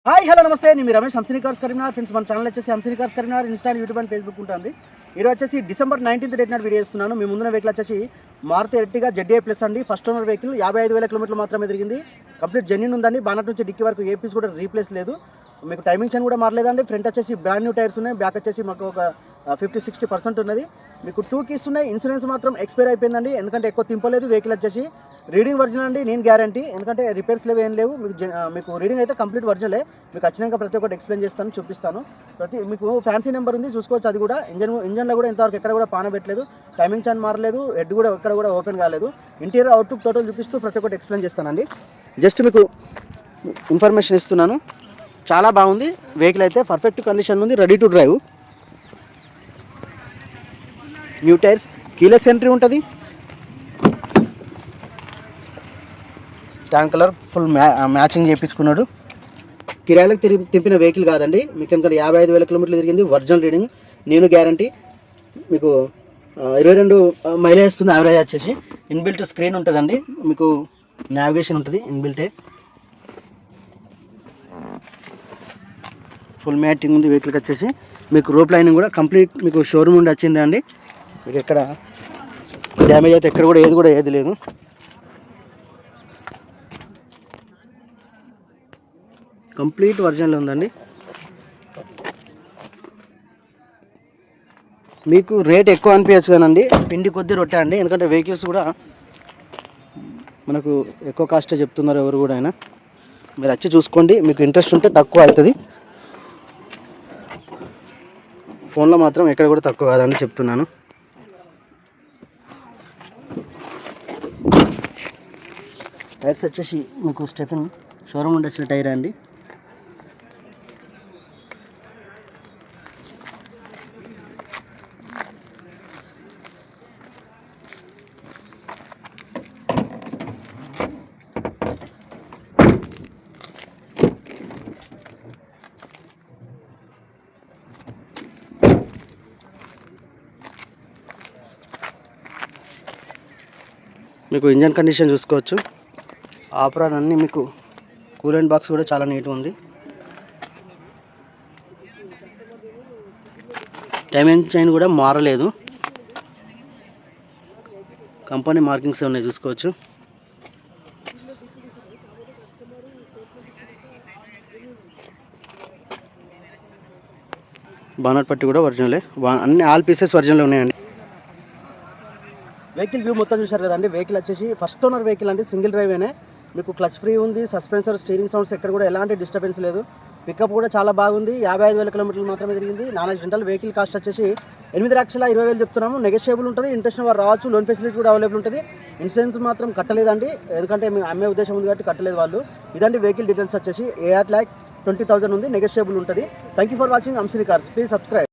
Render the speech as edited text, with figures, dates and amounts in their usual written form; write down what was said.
Hi hello నమస్తే, నేను మీ Ramesh Hamsini cars Karimnagar. Friends, మన ఛానల్ వచ్చేసి Hamsini cars Karimnagar, Insta, YouTube and Facebook ఉంటుంది. ఈరోజు వచ్చేసి December 19th డేట్ నాడు వీడియో ఇస్తున్నాను. మీ ముందున్న వెహికల్ వచ్చేసి మారుతి ఎర్టిగా ZDI ప్లస్ అండి. ఫస్ట్ ఓనర్ వెహికల్ 55,000 కిలోమీటర్లు మాత్రమే తిరిగింది. కంప్లీట్ జెన్యూన్ ఉందండి. బానట్ నుంచి డిక్కీ వరకు ఏ పీస్ కూడా రీప్లేస్ లేదు. మీకు టైమింగ్ చైన్ కూడా మారలేదండి. ఫ్రంట్ వచ్చేసి బ్రాండ్ న్యూ టైర్స్ ఉన్నాయి. బ్యాక్ వచ్చేసి మాకు ఒక 50-60% ఉన్నది. మీకు 2 keys ఉన్నాయి. ఇన్సూరెన్స్ మాత్రం ఎక్స్పైర్ అయిపోయిందండి, ఎందుకంటే ఎక్కువ తింపలేదు. వెహికల్ వచ్చేసి రీడింగ్ ఒరిజినల్ అండి, నేను గ్యారంటీ, ఎందుకంటే రిపేర్స్ లేవు, ఏం లేవు. మీకు రీడింగ్ అయితే కంప్లీట్ ఒరిజినలే. మీకు వచ్చినాక ప్రతి ఒక్కటి ఎక్స్ప్లెయిన్ చేస్తాను, చూపిస్తాను. మీకు ఫ్యాన్సీ నెంబర్ ఉంది, చూసుకోవచ్చు. అది కూడా ఇంజన్లో కూడా ఇంతవరకు ఎక్కడ కూడా పాన పెట్టలేదు. టైమింగ్ చైన్ మారలేదు. హెడ్ కూడా ఎక్కడ కూడా ఓపెన్ కాలేదు. ఇంటీరియర్ అవుట్లుక్ టోటల్ చూపిస్తూ ప్రతి ఒక్కటి ఎక్స్ప్లెయిన్ చేస్తానండి. జస్ట్ మీకు ఇన్ఫర్మేషన్ ఇస్తున్నాను. చాలా బాగుంది వెహికల్ అయితే, పర్ఫెక్ట్ కండిషన్ ఉంది, ready to drive. New tyres, keyless entry ఉంటుంది. ట్యాంక్ కలర్ ఫుల్ మ్యాచింగ్ చేయించుకున్నాడు. కిరాయిలకు తింపిన వెహికల్ కాదండి. మీకు ఎందుకంటే 55,000 కిలోమీటర్లు తిరిగింది. ఒరిజినల్ రీడింగ్, నేను గ్యారంటీ. మీకు 22 మైలేజ్ వస్తుంది యావరేజ్ వచ్చేసి. ఇన్బిల్ట్ స్క్రీన్ ఉంటుందండి. మీకు నావిగేషన్ ఉంటుంది ఇన్బిల్టే. ఫుల్ మ్యాటింగ్ ఉంది వెహికల్కి వచ్చేసి. మీకు రోప్ లైనింగ్ కూడా కంప్లీట్ మీకు షోరూమ్ నుండి వచ్చింది అండి. మీకు ఎక్కడ డ్యామేజ్ అయితే ఎక్కడ కూడా ఏది లేదు. కంప్లీట్ ఒరిజినల్ ఉందండి. మీకు రేట్ ఎక్కువ అనిపించచ్చు కానండి, పిండి కొద్దీ రొట్టె అండి. ఎందుకంటే వెహికల్స్ కూడా మనకు ఎక్కువ కాస్టే చెప్తున్నారు ఎవరు కూడా. అయినా మీరు వచ్చి చూసుకోండి, మీకు ఇంట్రెస్ట్ ఉంటే తక్కువ అవుతుంది. ఫోన్లో మాత్రం ఎక్కడ కూడా తక్కువ కాదని చెప్తున్నాను. టైర్స్ వచ్చేసి మీకు స్టెఫెన్ షోరూమ్ నుండి వచ్చిన టైర్ అండి. మీకు ఇంజన్ కండిషన్ చూసుకోవచ్చు. ఆపరాన్ అన్నీ మీకు కూలెంట్ బాక్స్ కూడా చాలా నీట్గా ఉంది. టైమింగ్ చైన్ కూడా మారలేదు. కంపెనీ మార్కింగ్స్ ఉన్నాయి, చూసుకోవచ్చు. బానట్ పట్టి కూడా ఒరిజినలే. అన్ని ఆల్ పీసెస్ ఒరిజినల్ ఉన్నాయండి. వెహికల్ వ్యూ మొత్తం చూశారు కదండి. వెహికల్ వచ్చేసి ఫస్ట్ ఓనర్ వెహికల్ అండి, సింగిల్ డ్రైవేనే. మీకు క్లచ్ ఫ్రీ ఉంది, సస్పెన్సర్, స్టీరింగ్ సౌండ్స్ ఎక్కడ కూడా ఎలాంటి డిస్టర్బెన్స్ లేదు. పికప్ కూడా చాలా బాగుంది. 55,000 కిలోమీటర్లు మాత్రమే తిరిగింది. 4 గంటలు. వెహికల్ కాస్ట్ వచ్చేసి 8,20,000 చెప్తున్నాము. నెగోషియబుల్ ఉంటుంది. ఇంట్రెస్ట్ వారు రావచ్చు. లోన్ ఫెసిలిటీ కూడా అవైలబుల్ ఉంటుంది. ఇన్సూరెన్స్ మాత్రం కట్టలేదండి, ఎందుకంటే మేము అమ్మే ఉద్దేశం ఉంది కాబట్టి కట్టలేదు వాళ్ళు. ఇదండి వెహికల్ డీటెయిల్స్ వచ్చేసి 8,20,000 ఉంది. నెగోషియబుల్ ఉంటుంది. Thank you for watching Hamsini cars. Please subscribe.